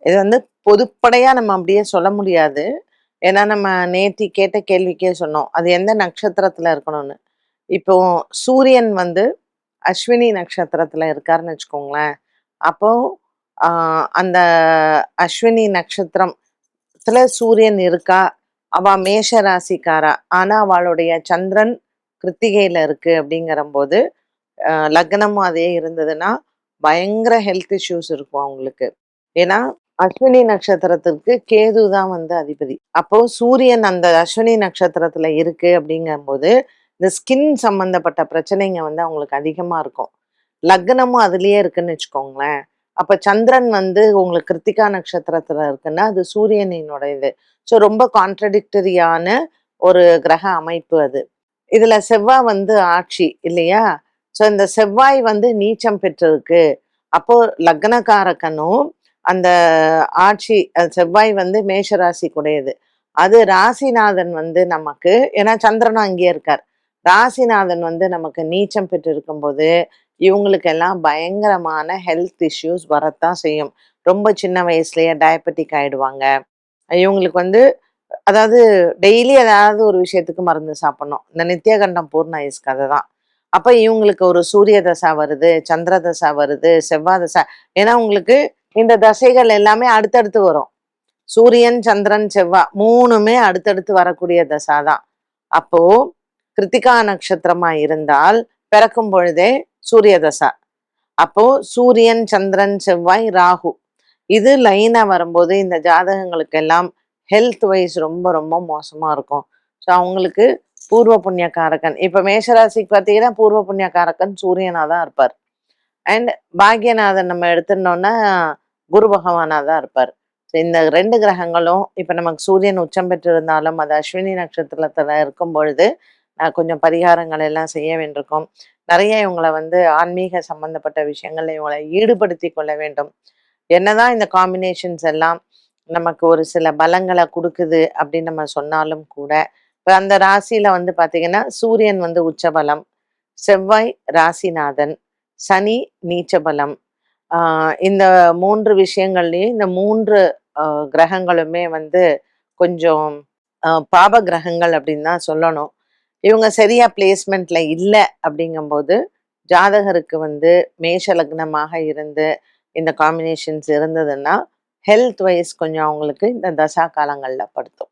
இது வந்து பொதுப்படையா நம்ம அப்படியே சொல்ல முடியாது. ஏன்னா, நம்ம நேத்தி கேட்ட கேள்விக்கே சொன்னோம். அது எந்த நட்சத்திரத்துல இருக்கணும்னு. இப்போ சூரியன் வந்து அஸ்வினி நட்சத்திரத்துல இருக்காருன்னு வச்சுக்கோங்களேன். அப்போ ஆ அந்த அஸ்வினி நட்சத்திரத்துல சூரியன் இருக்கா, அவ மேஷ ராசிக்காரா. ஆனா, அவளுடைய சந்திரன் கிருத்திகையில இருக்கு அப்படிங்கிறம்போது, லக்னமும் அதே இருந்ததுன்னா, பயங்கர ஹெல்த் இஷ்யூஸ் இருக்கும் அவங்களுக்கு. ஏன்னா, அஸ்வினி நட்சத்திரத்திற்கு கேது தான் வந்து அதிபதி. அப்போ சூரியன் அந்த அஸ்வினி நட்சத்திரத்துல இருக்கு அப்படிங்கும்போது, இந்த ஸ்கின் சம்பந்தப்பட்ட பிரச்சனைங்க வந்து அவங்களுக்கு அதிகமா இருக்கும். லக்னமும் அதிலேயே இருக்குன்னு வச்சுக்கோங்களேன். அப்ப சந்திரன் வந்து உங்களுக்கு கிருத்திகா நட்சத்திரத்துல இருக்குன்னா, அது சூரியனினோட இது. ஸோ ரொம்ப கான்ட்ரடிக்டரியான ஒரு கிரக அமைப்பு அது. இதுல செவ்வாய் வந்து ஆட்சி இல்லையா? ஸோ இந்த செவ்வாய் வந்து நீச்சம் பெற்றிருக்கு. அப்போ லக்னகாரகனும் அந்த ஆட்சி செவ்வாய் வந்து மேஷ ராசிக்குடையது. அது ராசிநாதன் வந்து நமக்கு ஏன்னா சந்திரனும் அங்கேயே இருக்கார். ராசிநாதன் வந்து நமக்கு நீச்சம் பெற்று இருக்கும்போது, இவங்களுக்கெல்லாம் பயங்கரமான ஹெல்த் இஷ்யூஸ் வரத்தான் செய்யும். ரொம்ப சின்ன வயசுலயே டயபெட்டிக் ஆயிடுவாங்க. இவங்களுக்கு வந்து அதாவது டெய்லி ஏதாவது ஒரு விஷயத்துக்கு மருந்து சாப்பிடணும். இந்த நித்யகண்டம் பூர்ணாயுஸ் கதை தான். அப்ப இவங்களுக்கு ஒரு சூரிய தசா வருது, சந்திர தசா வருது, செவ்வாய் தசா ஏன்னா உங்களுக்கு இந்த தசைகள் எல்லாமே அடுத்தடுத்து வரும். சூரியன், சந்திரன், செவ்வாய் 3மே அடுத்தடுத்து வரக்கூடிய தசா தான். அப்போ கிருத்திகா நட்சத்திரமா இருந்தால் பிறக்கும் பொழுதே சூரிய தசா. அப்போ சூரியன், சந்திரன், செவ்வாய், ராகு இது லைனா வரும்போது இந்த ஜாதகங்களுக்கெல்லாம் ஹெல்த் வைஸ் ரொம்ப ரொம்ப மோசமா இருக்கும். ஸோ அவங்களுக்கு பூர்வ புண்ணிய காரகன் இப்ப மேஷராசிக்கு பார்த்தீங்கன்னா பூர்வ புண்ணிய காரகன் சூரியனா தான் இருப்பார். அண்ட் பாக்யநாதன் நம்ம எடுத்துட்டோம்னா குரு பகவானா தான் இருப்பார். ஸோ இந்த 2 கிரகங்களும் இப்ப நமக்கு சூரியன் உச்சம் பெற்றிருந்தாலும் அது அஸ்வினி நட்சத்திரத்துல இருக்கும் பொழுது கொஞ்சம் பரிகாரங்கள் எல்லாம் செய்ய வேண்டியிருக்கும். நிறைய இவங்கள வந்து ஆன்மீக சம்பந்தப்பட்ட விஷயங்கள்ல இவங்கள ஈடுபடுத்தி கொள்ள வேண்டும். என்னதான் இந்த காம்பினேஷன்ஸ் எல்லாம் நமக்கு ஒரு சில பலங்களை குடுக்குது அப்படின்னு நம்ம சொன்னாலும் கூட, இப்ப அந்த ராசியில வந்து பாத்தீங்கன்னா, சூரியன் வந்து உச்ச பலம், செவ்வாய் ராசிநாதன், சனி நீச்ச பலம். இந்த 3 விஷயங்கள்லயும் இந்த 3 கிரகங்களுமே வந்து கொஞ்சம் பாப கிரகங்கள் அப்படின்னு தான் சொல்லணும். இவங்க சரியா பிளேஸ்மெண்ட்ல இல்ல அப்படிங்கும்போது, ஜாதகருக்கு வந்து மேஷ லக்னமாக இருந்து இந்த காம்பினேஷன்ஸ் இருந்ததுன்னா, ஹெல்த் வைஸ் கொஞ்சம் அவங்களுக்கு இந்த தசா காலங்கள்ல படுத்தும்.